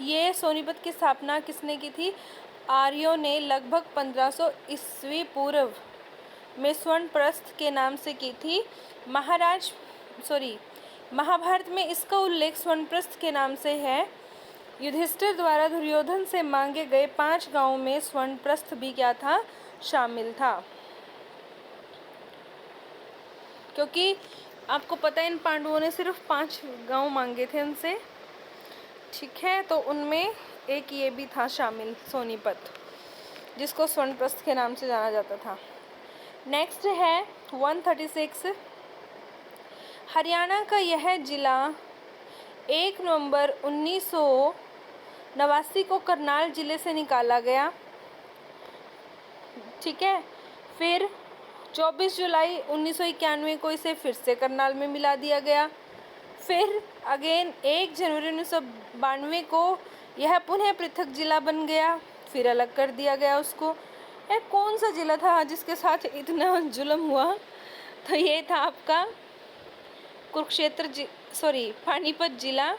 ये सोनीपत की स्थापना किसने की थी? आर्यों ने लगभग 1500 ईस्वी पूर्व में स्वर्णप्रस्थ के नाम से की थी। महाभारत में इसका उल्लेख स्वर्णप्रस्थ के नाम से है। युधिष्ठिर द्वारा दुर्योधन से मांगे गए 5 गांवों में स्वर्णप्रस्थ भी क्या था? शामिल था। क्योंकि आपको पता है इन पांडवों ने सिर्फ 5 गांव मांगे थे उनसे। ठीक है, तो उनमें एक ये भी था शामिल, सोनीपत, जिसको स्वर्णप्रस्थ के नाम से जाना जाता था। नेक्स्ट है 136, हरियाणा का यह जिला 1 नवंबर 1989 को करनाल जिले से निकाला गया। ठीक है, फिर 24 जुलाई 1991 को इसे फिर से करनाल में मिला दिया गया। फिर अगेन 1 जनवरी 1992 को यह पुनः पृथक जिला बन गया, फिर अलग कर दिया गया उसको। यह कौन सा जिला था जिसके साथ इतना जुल्म हुआ? तो ये था आपका पानीपत जिला।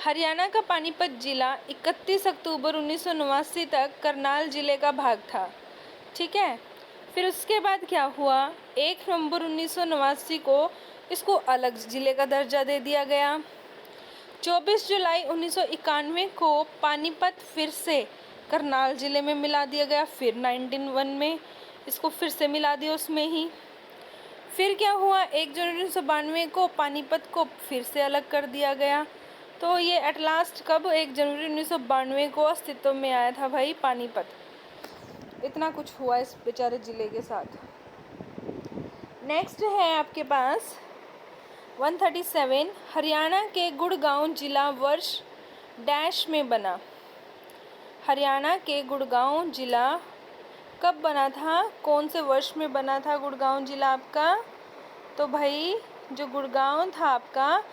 हरियाणा का पानीपत जिला 31 अक्टूबर 1989 तक करनाल जिले का भाग था। ठीक है, फिर उसके बाद क्या हुआ? 1 नवंबर 1989 को इसको अलग जिले का दर्जा दे दिया गया। 24 जुलाई 1991 को पानीपत फिर से करनाल जिले में मिला दिया गया। फिर 1991 में इसको फिर से मिला दिया उसमें ही। फिर क्या हुआ? 1 जनवरी 1992 को पानीपत को फिर से अलग कर दिया गया। तो ये एट लास्ट कब 1 जनवरी 1992 को अस्तित्व में आया था भाई पानीपत। इतना कुछ हुआ इस बेचारे ज़िले के साथ। नेक्स्ट है आपके पास 137, हरियाणा के गुड़गांव जिला वर्ष डैश में बना? हरियाणा के गुड़गांव जिला कब बना था? कौन से वर्ष में बना था गुड़गांव जिला आपका? तो भाई जो गुड़गांव था आपका,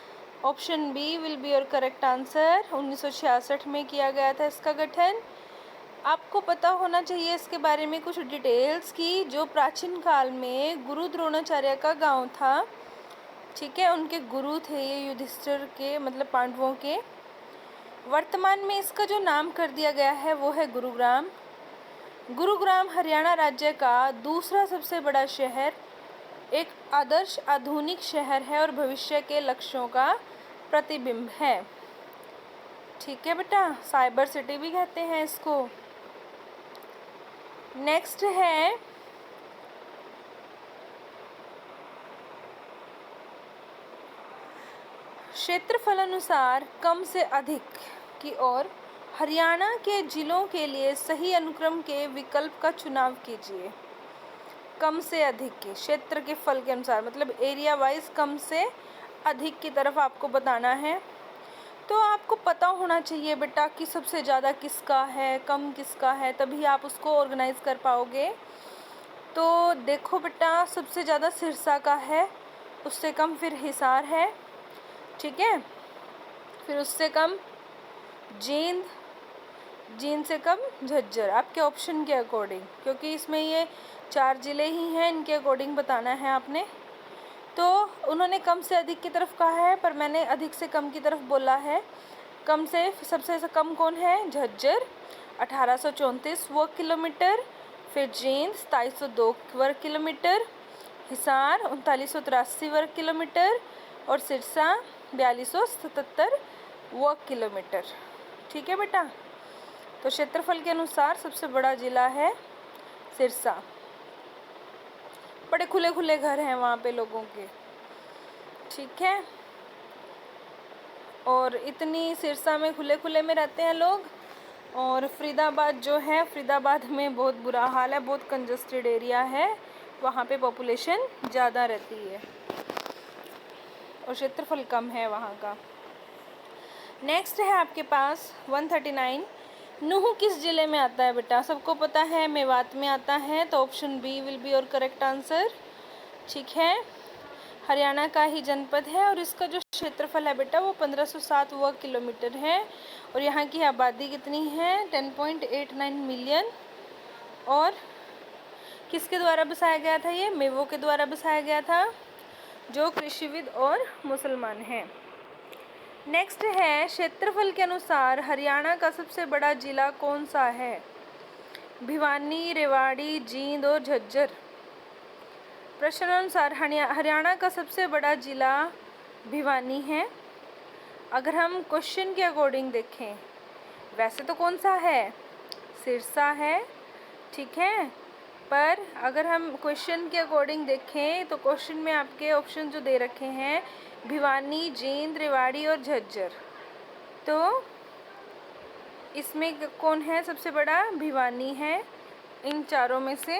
option B will be your correct answer. 1966 में किया गया था इसका गठन। आपको पता होना चाहिए इसके बारे में कुछ डिटेल्स की जो प्राचीन काल में गुरु द्रोणाचार्य का गांव था। ठीक है, उनके गुरु थे ये युधिष्ठिर के, मतलब पांडवों के। वर्तमान में इसका जो नाम कर दिया गया है वो है गुरुग्राम। गुरुग्राम हरियाणा राज्य का दूसरा सबसे बड़ा शहर एक आदर्श आधुनिक शहर है और भविष्य के लक्ष्यों का प्रतिबिंब है। ठीक है बेटा, साइबर सिटी भी कहते हैं इसको। नेक्स्ट है क्षेत्रफल अनुसार कम से अधिक की ओर हरियाणा के जिलों के लिए सही अनुक्रम के विकल्प का चुनाव कीजिए। कम से अधिक के क्षेत्र के फल के अनुसार मतलब एरिया वाइज कम से अधिक की तरफ आपको बताना है। तो आपको पता होना चाहिए बेटा कि सबसे ज़्यादा किसका है, कम किसका है, तभी आप उसको ऑर्गेनाइज कर पाओगे। तो देखो बेटा, सबसे ज़्यादा सिरसा का है, उससे कम फिर हिसार है, ठीक है, फिर उससे कम जींद, जींद से कम झज्जर, आपके ऑप्शन के अकॉर्डिंग, क्योंकि इसमें ये 4 ज़िले ही हैं, इनके अकॉर्डिंग बताना है आपने। तो उन्होंने कम से अधिक की तरफ कहा है, पर मैंने अधिक से कम की तरफ बोला है। कम से सबसे कम कौन है? झज्जर 1834 वर्ग किलोमीटर, फिर जींद 2702 वर्ग किलोमीटर, हिसार 3983 वर्ग किलोमीटर और सिरसा 4277 वर्ग किलोमीटर। ठीक है बेटा, तो क्षेत्रफल के अनुसार सबसे बड़ा ज़िला है सिरसा। बड़े खुले खुले घर हैं वहाँ पे लोगों के, ठीक है, और इतनी सिरसा में खुले खुले में रहते हैं लोग। और फरीदाबाद जो है, फरीदाबाद में बहुत बुरा हाल है, बहुत कंजस्टेड एरिया है, वहाँ पे पॉपुलेशन ज़्यादा रहती है और क्षेत्रफल कम है वहाँ का। नेक्स्ट है आपके पास 139, नूह किस ज़िले में आता है बेटा? सबको पता है मेवात में आता है, तो option B will be your correct answer. ठीक है, हरियाणा का ही जनपद है और इसका जो क्षेत्रफल है बेटा वो 1507 वर्ग किलोमीटर है और यहाँ की आबादी कितनी है? 10.89 मिलियन। और किसके द्वारा बसाया गया था? ये मेवो के द्वारा बसाया गया था, जो कृषिविद और मुसलमान हैं। नेक्स्ट है क्षेत्रफल के अनुसार हरियाणा का सबसे बड़ा जिला कौन सा है? भिवानी, रेवाड़ी, जींद और झज्जर। प्रश्नानुसार हरियाणा का सबसे बड़ा जिला भिवानी है। अगर हम क्वेश्चन के अकॉर्डिंग देखें, वैसे तो कौन सा है? सिरसा है, ठीक है, पर अगर हम क्वेश्चन के अकॉर्डिंग देखें तो क्वेश्चन में आपके ऑप्शन जो दे रखे हैं भिवानी, जींद, रेवाड़ी और झज्जर, तो इसमें कौन है सबसे बड़ा? भिवानी है इन चारों में से,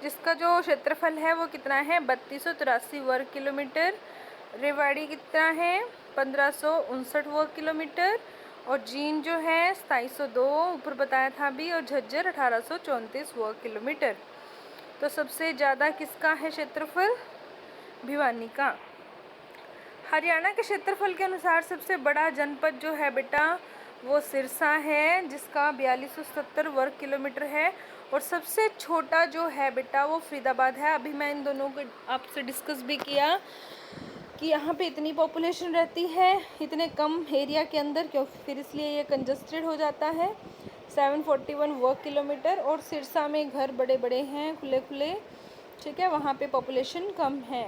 जिसका जो क्षेत्रफल है वो कितना है? 3283 वर्ग किलोमीटर। रेवाड़ी कितना है? 1559 वर्ग किलोमीटर और जींद जो है 2702 ऊपर बताया था अभी, और झज्जर 1834 वर्ग किलोमीटर। तो सबसे ज़्यादा किसका है क्षेत्रफल? भिवानी का। हरियाणा के क्षेत्रफल के अनुसार सबसे बड़ा जनपद जो है बेटा वो सिरसा है, जिसका 4270 वर्ग किलोमीटर है, और सबसे छोटा जो है बेटा वो फरीदाबाद है। अभी मैं इन दोनों को आपसे डिस्कस भी किया कि यहाँ पे इतनी पॉपुलेशन रहती है इतने कम एरिया के अंदर, क्योंकि फिर इसलिए ये कंजस्टेड हो जाता है। 741 वर्ग किलोमीटर, और सिरसा में घर बड़े बड़े हैं, खुले खुले, ठीक है, वहाँ पे पॉपुलेशन कम है।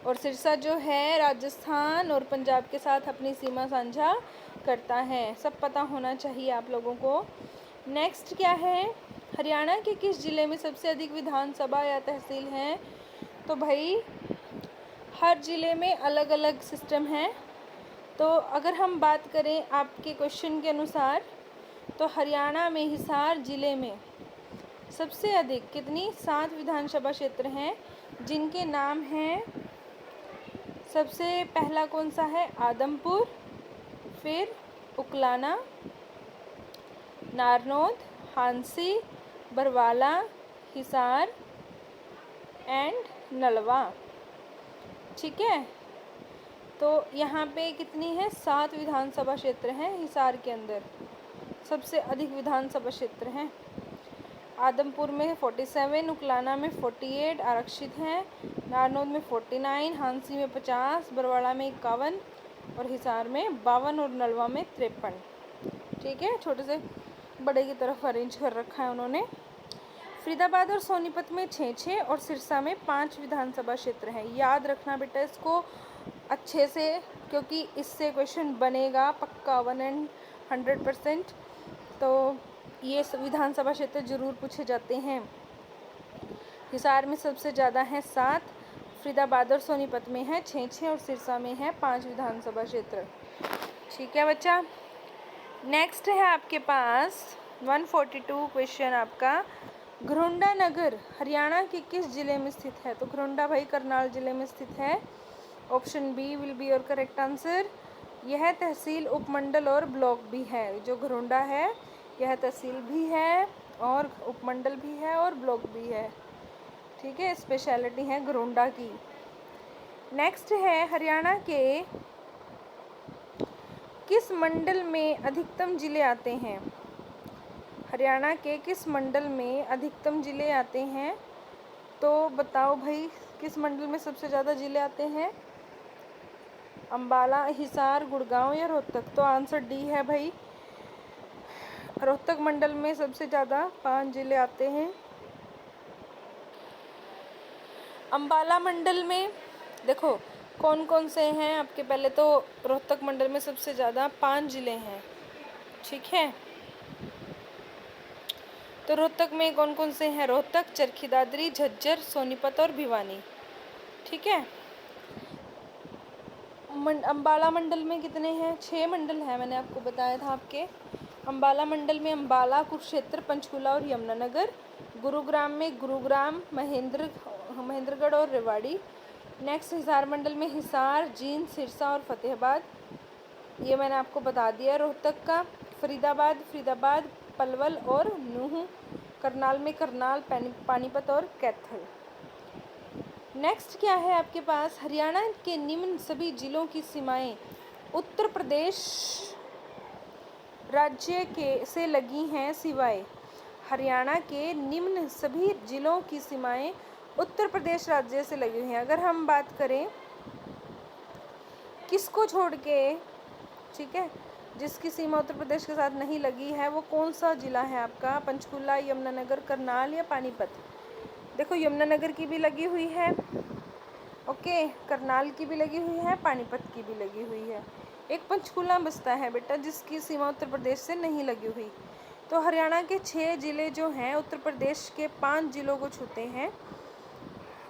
और सिरसा जो है राजस्थान और पंजाब के साथ अपनी सीमा साझा करता है, सब पता होना चाहिए आप लोगों को। नेक्स्ट क्या है? हरियाणा के किस ज़िले में सबसे अधिक विधानसभा या तहसील हैं? तो भाई हर ज़िले में अलग अलग सिस्टम है। तो अगर हम बात करें आपके क्वेश्चन के अनुसार, तो हरियाणा में हिसार ज़िले में सबसे अधिक कितनी? 7 विधानसभा क्षेत्र हैं, जिनके नाम हैं, सबसे पहला कौन सा है? आदमपुर, फिर उकलाना, नारनौद, हांसी, बरवाला, हिसार एंड नलवा। ठीक है, तो यहाँ पे कितनी है? 7 विधानसभा क्षेत्र हैं हिसार के अंदर, सबसे अधिक विधानसभा क्षेत्र हैं। आदमपुर में 47, उकलाना में 48 आरक्षित हैं, नारनौद में 49, हांसी में 50, बरवाड़ा में 51 और हिसार में 52 और नलवा में 53। ठीक है, छोटे से बड़े की तरफ अरेंज कर रखा है उन्होंने। फरीदाबाद और सोनीपत में 6 और सिरसा में 5 विधानसभा क्षेत्र हैं। याद रखना बेटा इसको अच्छे से, क्योंकि इससे क्वेश्चन बनेगा पक्का 100%। तो ये विधानसभा क्षेत्र जरूर पूछे जाते हैं। हिसार में सबसे ज़्यादा है 7, फरीदाबाद और सोनीपत में है 6 और सिरसा में है 5 विधानसभा क्षेत्र। ठीक है बच्चा। नेक्स्ट है आपके पास 142 क्वेश्चन आपका, घरोंडा नगर हरियाणा के किस जिले में स्थित है? तो घरोंडा भाई करनाल जिले में स्थित है। Option B will be your correct answer. यह तहसील, उपमंडल और ब्लॉक भी है। जो घरोंडा है यह तहसील भी है और उपमंडल भी है और ब्लॉक भी है। ठीक है, स्पेशलिटी है घरोंडा की। नेक्स्ट है हरियाणा के किस मंडल में अधिकतम जिले आते हैं? हरियाणा के किस मंडल में अधिकतम जिले आते हैं? तो बताओ भाई, किस मंडल में सबसे ज़्यादा जिले आते हैं? अंबाला, हिसार, गुड़गांव या रोहतक? तो आंसर डी है भाई, रोहतक मंडल में सबसे ज़्यादा 5 जिले आते हैं। अंबाला मंडल में देखो कौन कौन से हैं आपके, पहले तो रोहतक मंडल में सबसे ज़्यादा 5 जिले हैं। ठीक है, तो रोहतक में कौन कौन से हैं? रोहतक, चरखी दादरी, झज्जर, सोनीपत और भिवानी। ठीक है। अंबाला मंडल में कितने हैं? 6 मंडल हैं, मैंने आपको बताया था आपके। अंबाला मंडल में अंबाला, कुरुक्षेत्र, पंचकूला और यमुनानगर। गुरुग्राम में गुरुग्राम, महेंद्रगढ़ और रेवाड़ी। नेक्स्ट हिसार मंडल में हिसार, जींद, सिरसा और फतेहाबाद। ये मैंने आपको बता दिया। रोहतक का फरीदाबाद, पलवल और नूंह। करनाल में करनाल, पानीपत और कैथल। नेक्स्ट क्या है आपके पास? हरियाणा के निम्न सभी जिलों की सीमाएं उत्तर प्रदेश राज्य के से लगी हैं सिवाय। हरियाणा के निम्न सभी जिलों की सीमाएं उत्तर प्रदेश राज्य से लगी हुई हैं। अगर हम बात करें किसको छोड़ के, ठीक है, जिसकी सीमा उत्तर प्रदेश के साथ नहीं लगी है, वो कौन सा जिला है आपका? पंचकूला, यमुनानगर, करनाल या पानीपत? देखो यमुनानगर की भी लगी हुई है, ओके, करनाल की भी लगी हुई है, पानीपत की भी लगी हुई है। एक पंचकूला बसता है बेटा जिसकी सीमा उत्तर प्रदेश से नहीं लगी हुई। तो हरियाणा के 6 जिले जो हैं उत्तर प्रदेश के 5 जिलों को छूते हैं।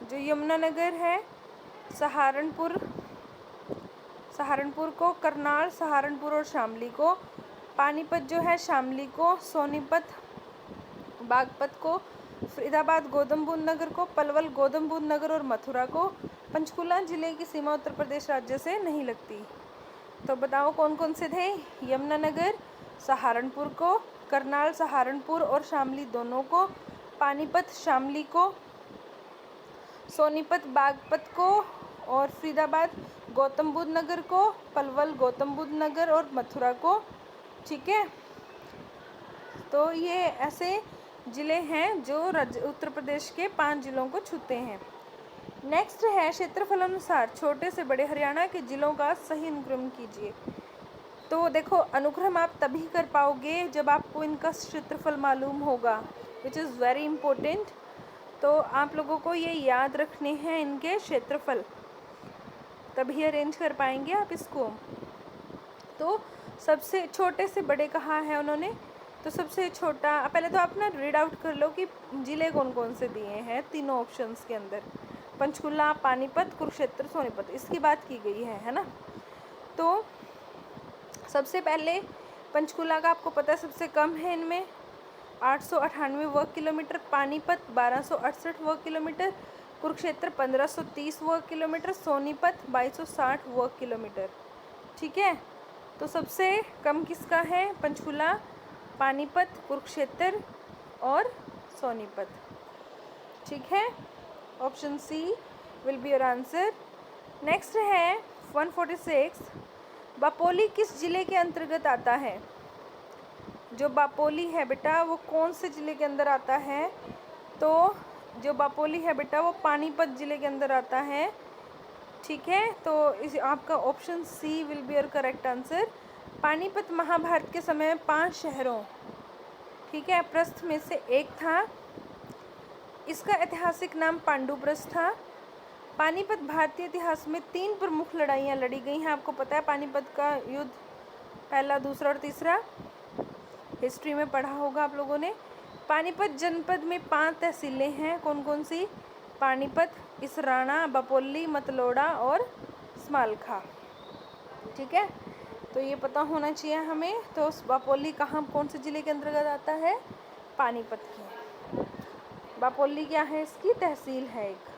जो यमुनानगर है, सहारनपुर को, करनाल, सहारनपुर और शामली को, पानीपत जो है शामली को, सोनीपत बागपत को, फरीदाबाद गौतम बुद्ध नगर को, पलवल गौतम बुद्ध नगर और मथुरा को। पंचकूला जिले की सीमा उत्तर प्रदेश राज्य से नहीं लगती। तो बताओ कौन कौन से थे? यमुनानगर सहारनपुर को, करनाल सहारनपुर और शामली दोनों को, पानीपत शामली को, सोनीपत बागपत को और फरीदाबाद गौतम बुद्ध नगर को, पलवल गौतम बुद्ध नगर और मथुरा को। ठीक है, तो ये ऐसे ज़िले हैं जो उत्तर प्रदेश के 5 जिलों को छूते हैं। नेक्स्ट है क्षेत्रफल अनुसार छोटे से बड़े हरियाणा के जिलों का सही अनुक्रम कीजिए। तो देखो अनुक्रम आप तभी कर पाओगे जब आपको इनका क्षेत्रफल मालूम होगा, विच इज़ वेरी इम्पोर्टेंट। तो आप लोगों को ये याद रखने हैं इनके क्षेत्रफल, तभी अरेंज कर पाएंगे आप इसको। तो सबसे छोटे से बड़े कहाँ हैं उन्होंने? तो सबसे छोटा, पहले तो आप ना रीड आउट कर लो कि ज़िले कौन कौन से दिए हैं तीनों ऑप्शंस के अंदर। पंचकूला, पानीपत, कुरुक्षेत्र, सोनीपत, इसकी बात की गई है ना। तो सबसे पहले पंचकूला का आपको पता है सबसे कम है इनमें 898 वर्ग किलोमीटर, पानीपत 1268 वर्ग किलोमीटर, कुरुक्षेत्र 1530 वर्ग किलोमीटर, सोनीपत 2260 वर्ग किलोमीटर। ठीक है, तो सबसे कम किसका है? पंचकूला, पानीपत, कुरुक्षेत्र और सोनीपत। ठीक है, option C will be your answer. Next है 146, बापोली किस जिले के अंतर्गत आता है? जो बापोली है बेटा वो कौन से ज़िले के अंदर आता है? तो जो बापोली है बेटा वो पानीपत ज़िले के अंदर आता है। ठीक है, तो इस आपका option C will be your correct answer. Panipat Mahabharata के समय में 5 शहरों, ठीक है, प्रस्थ में से एक था। इसका ऐतिहासिक नाम पांडुप्रस्थ था। पानीपत भारतीय इतिहास में 3 प्रमुख लड़ाइयाँ लड़ी गई हैं। आपको पता है पानीपत का युद्ध, पहला, दूसरा और तीसरा, हिस्ट्री में पढ़ा होगा आप लोगों ने। पानीपत जनपद में 5 तहसीलें हैं। कौन कौन सी? पानीपत, इसराना, बपोली, मतलोड़ा और स्मालखा। ठीक है, तो ये पता होना चाहिए हमें। तो बपोली कहाँ, कौन से ज़िले के अंतर्गत आता है? पानीपत की। बपोली क्या है? इसकी तहसील है एक।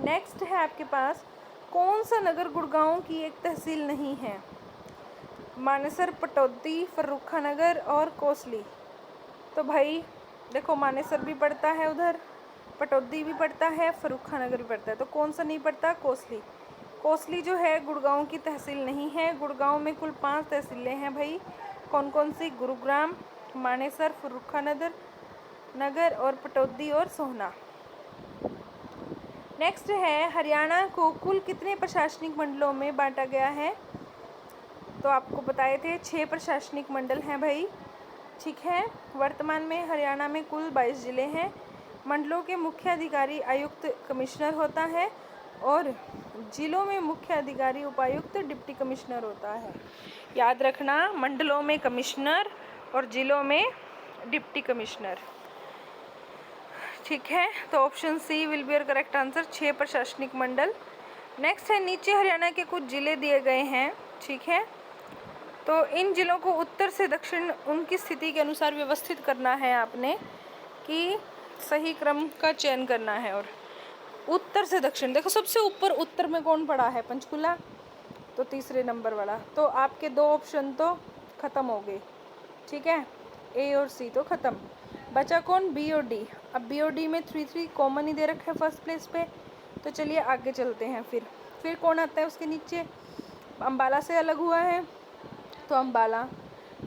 नेक्स्ट है आपके पास, कौन सा नगर गुड़गांव की एक तहसील नहीं है? मानेसर, पटौदी, फर्रुखा नगर और कोसली। तो भाई देखो, मानेसर भी पड़ता है उधर, पटौदी भी पड़ता है, फर्रुखा नगर भी पड़ता है, तो कौन सा नहीं पड़ता? कोसली। कोसली जो है गुड़गांव की तहसील नहीं है। गुड़गांव में कुल 5 तहसीलें हैं भाई। कौन कौन सी? गुरुग्राम, मानेसर, फर्रुखा नगर और पटौदी और सोहना। नेक्स्ट है, हरियाणा को कुल कितने प्रशासनिक मंडलों में बांटा गया है? तो आपको बताए थे 6 प्रशासनिक मंडल हैं भाई। ठीक है, वर्तमान में हरियाणा में कुल 22 ज़िले हैं। मंडलों के मुख्य अधिकारी आयुक्त कमिश्नर होता है और जिलों में मुख्य अधिकारी उपायुक्त डिप्टी कमिश्नर होता है। याद रखना, मंडलों में कमिश्नर और जिलों में डिप्टी कमिश्नर। ठीक है, तो option C will be your correct answer, 6 प्रशासनिक मंडल। नेक्स्ट है, नीचे हरियाणा के कुछ ज़िले दिए गए हैं। ठीक है, तो इन ज़िलों को उत्तर से दक्षिण उनकी स्थिति के अनुसार व्यवस्थित करना है आपने, कि सही क्रम का चयन करना है। और उत्तर से दक्षिण, देखो सबसे ऊपर उत्तर में कौन पड़ा है? पंचकुला, तो तीसरे नंबर वाला। तो आपके 2 ऑप्शन तो ख़त्म हो गए। ठीक है, ए और सी तो ख़त्म, बचा कौन? बी और डी। अब बी और डी में 3 कॉमन ही दे रखा है फर्स्ट प्लेस पे। तो चलिए आगे चलते हैं। फिर कौन आता है उसके नीचे? अम्बाला से अलग हुआ है तो अम्बाला।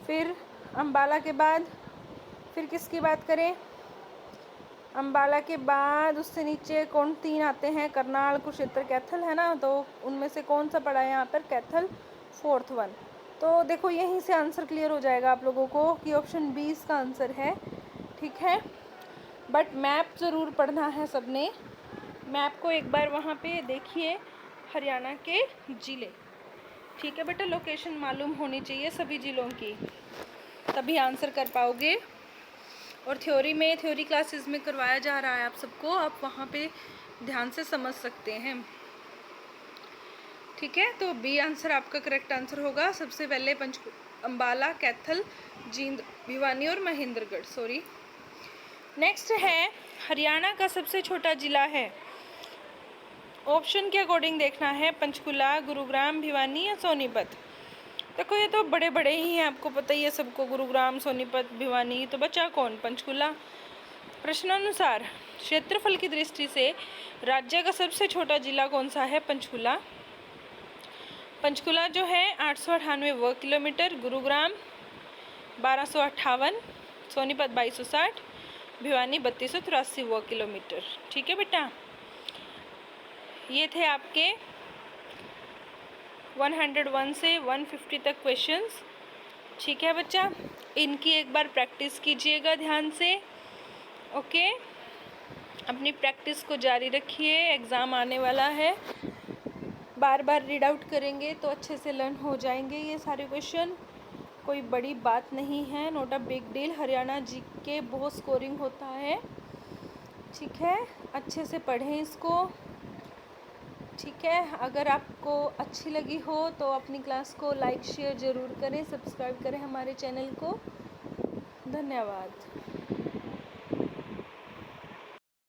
फिर अम्बाला के बाद फिर किसकी बात करें? अम्बाला के बाद उससे नीचे कौन 3 आते हैं? करनाल, कुरुक्षेत्र, कैथल, है ना। तो उनमें से कौन सा पड़ा है यहाँ पर? Kaithal, 4th one. तो देखो यहीं से आंसर क्लियर हो जाएगा आप लोगों को कि ऑप्शन बी इसका आंसर है। ठीक है, बट मैप ज़रूर पढ़ना है सबने। मैप को एक बार वहाँ पे देखिए, हरियाणा के ज़िले। ठीक है बेटा, लोकेशन मालूम होनी चाहिए सभी ज़िलों की, तभी आंसर कर पाओगे। और थ्योरी क्लासेस में करवाया जा रहा है आप सबको, आप वहाँ पे ध्यान से समझ सकते हैं। ठीक है, तो बी आंसर आपका करेक्ट आंसर होगा। सबसे पहले अम्बाला, कैथल, जींद, भिवानी और महेंद्रगढ़। सॉरी। नेक्स्ट है, हरियाणा का सबसे छोटा जिला है। ऑप्शन के अकॉर्डिंग देखना है, पंचकुला, गुरुग्राम, भिवानी या सोनीपत। देखो ये तो बड़े बड़े ही हैं, आपको पता ही है सबको, गुरुग्राम, सोनीपत, भिवानी। तो बचा कौन? पंचकुला। प्रश्नानुसार क्षेत्रफल की दृष्टि से राज्य का सबसे छोटा जिला कौन सा है? पंचकुला। पंचकुला जो है 898 वर्ग किलोमीटर, गुरुग्राम 1258, सोनीपत 2260, भिवानी 3283 वर्ग किलोमीटर। ठीक है बेटा, ये थे आपके 101 से 150 तक क्वेश्चंस। ठीक है बच्चा, इनकी एक बार प्रैक्टिस कीजिएगा ध्यान से। ओके, अपनी प्रैक्टिस को जारी रखिए, एग्ज़ाम आने वाला है। बार बार रीड आउट करेंगे तो अच्छे से लर्न हो जाएंगे ये सारे क्वेश्चन। कोई बड़ी बात नहीं है, note a big deal. Haryana GK बहुत स्कोरिंग होता है। ठीक है, अच्छे से पढ़ें इसको। ठीक है, अगर आपको अच्छी लगी हो तो अपनी क्लास को लाइक शेयर ज़रूर करें, सब्सक्राइब करें हमारे चैनल को। धन्यवाद।